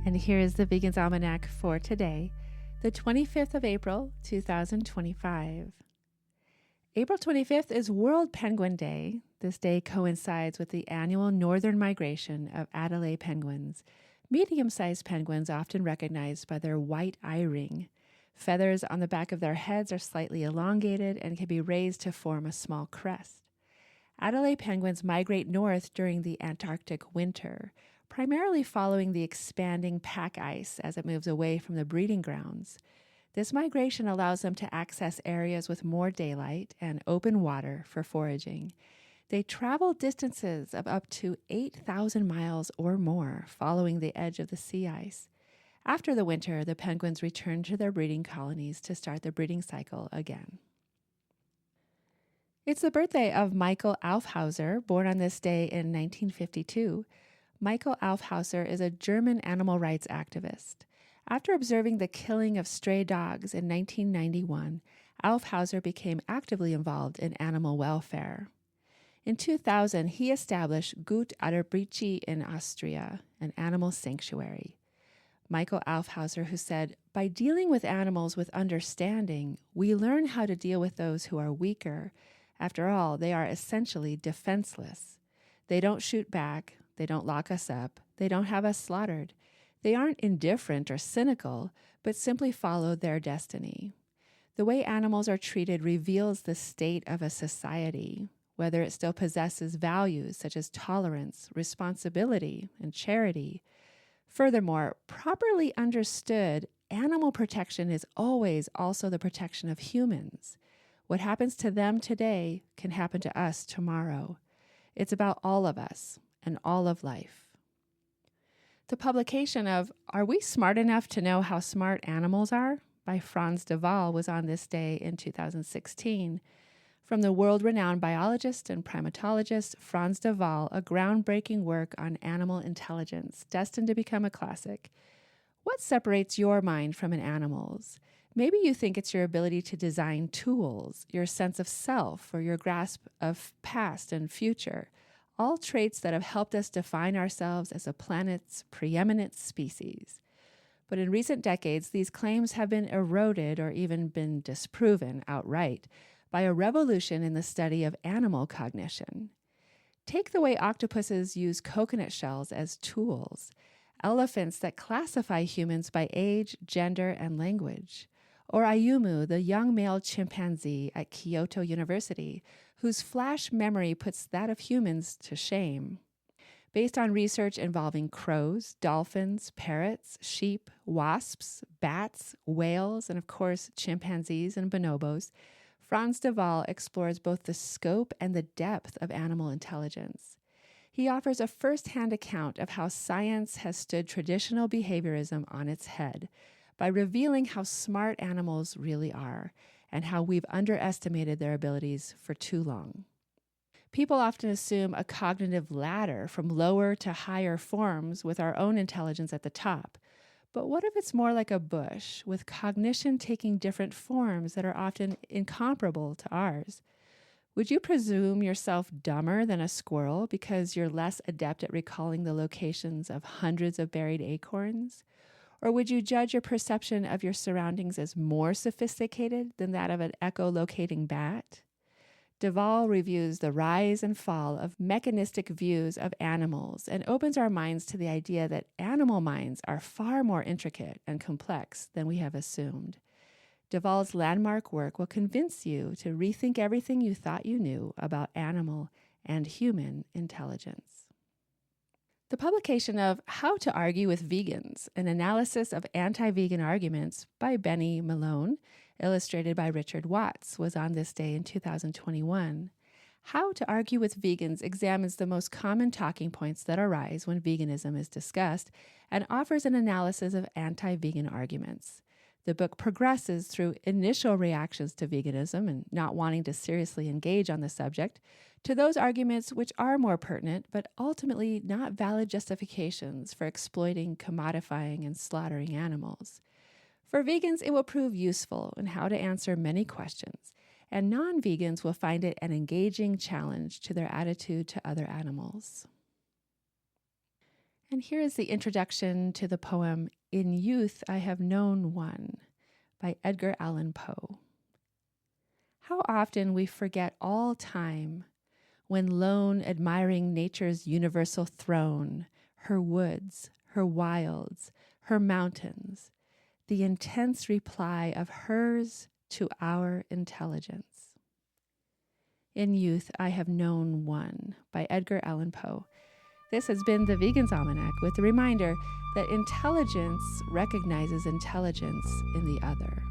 And here is the Vegan's Almanac for today, the 25th of April, 2025. April 25th is World Penguin Day. This day coincides with the annual northern migration of Adelaide penguins, medium-sized penguins often recognized by their white eye ring. Feathers on the back of their heads are slightly elongated and can be raised to form a small crest. Adelaide penguins migrate north during the Antarctic winter, primarily following the expanding pack ice as it moves away from the breeding grounds. This migration allows them to access areas with more daylight and open water for foraging. They travel distances of up to 8,000 miles or more, following the edge of the sea ice. After the winter, the penguins return to their breeding colonies to start the breeding cycle again. It's the birthday of Michael Aufhauser, born on this day in 1952. Michael Aufhauser is a German animal rights activist. After observing the killing of stray dogs in 1991, Aufhauser became actively involved in animal welfare. In 2000, he established Gut Aderbrici in Austria, an animal sanctuary. Michael Aufhauser, who said, "By dealing with animals with understanding, we learn how to deal with those who are weaker. After all, they are essentially defenseless. They don't shoot back. They don't lock us up. They don't have us slaughtered. They aren't indifferent or cynical, but simply follow their destiny. The way animals are treated reveals the state of a society, whether it still possesses values such as tolerance, responsibility, and charity. Furthermore, properly understood, animal protection is always also the protection of humans. What happens to them today can happen to us tomorrow. It's about all of us and all of life." The publication of Are We Smart Enough to Know How Smart Animals Are? By Frans was on this day in 2016. From the world-renowned biologist and primatologist Frans, a groundbreaking work on animal intelligence, destined to become a classic. What separates your mind from an animal's? Maybe you think it's your ability to design tools, your sense of self, or your grasp of past and future, all traits that have helped us define ourselves as a planet's preeminent species. But in recent decades, these claims have been eroded or even been disproven outright by a revolution in the study of animal cognition. Take the way octopuses use coconut shells as tools, elephants that classify humans by age, gender, and language, or Ayumu, the young male chimpanzee at Kyoto University, whose flash memory puts that of humans to shame. Based on research involving crows, dolphins, parrots, sheep, wasps, bats, whales, and of course chimpanzees and bonobos, Frans explores both the scope and the depth of animal intelligence. He offers a first-hand account of how science has stood traditional behaviorism on its head by revealing how smart animals really are and how we've underestimated their abilities for too long. People often assume a cognitive ladder from lower to higher forms with our own intelligence at the top. But what if it's more like a bush, with cognition taking different forms that are often incomparable to ours? Would you presume yourself dumber than a squirrel because you're less adept at recalling the locations of hundreds of buried acorns? Or would you judge your perception of your surroundings as more sophisticated than that of an echolocating bat? Duvall reviews the rise and fall of mechanistic views of animals and opens our minds to the idea that animal minds are far more intricate and complex than we have assumed. Duvall's landmark work will convince you to rethink everything you thought you knew about animal and human intelligence. The publication of How to Argue with Vegans, an analysis of anti-vegan arguments by Benny Malone, illustrated by Richard Watts, was on this day in 2021. How to Argue with Vegans examines the most common talking points that arise when veganism is discussed and offers an analysis of anti-vegan arguments. The book progresses through initial reactions to veganism and not wanting to seriously engage on the subject, to those arguments which are more pertinent, but ultimately not valid justifications for exploiting, commodifying, and slaughtering animals. For vegans, it will prove useful in how to answer many questions, and non-vegans will find it an engaging challenge to their attitude to other animals. And here is the introduction to the poem In Youth I Have Known One by Edgar Allan Poe. How often we forget all time when lone admiring nature's universal throne, her woods, her wilds, her mountains, the intense reply of hers to our intelligence. In Youth I Have Known One by Edgar Allan Poe. This has been the Vegan's Almanac with the reminder that intelligence recognizes intelligence in the other.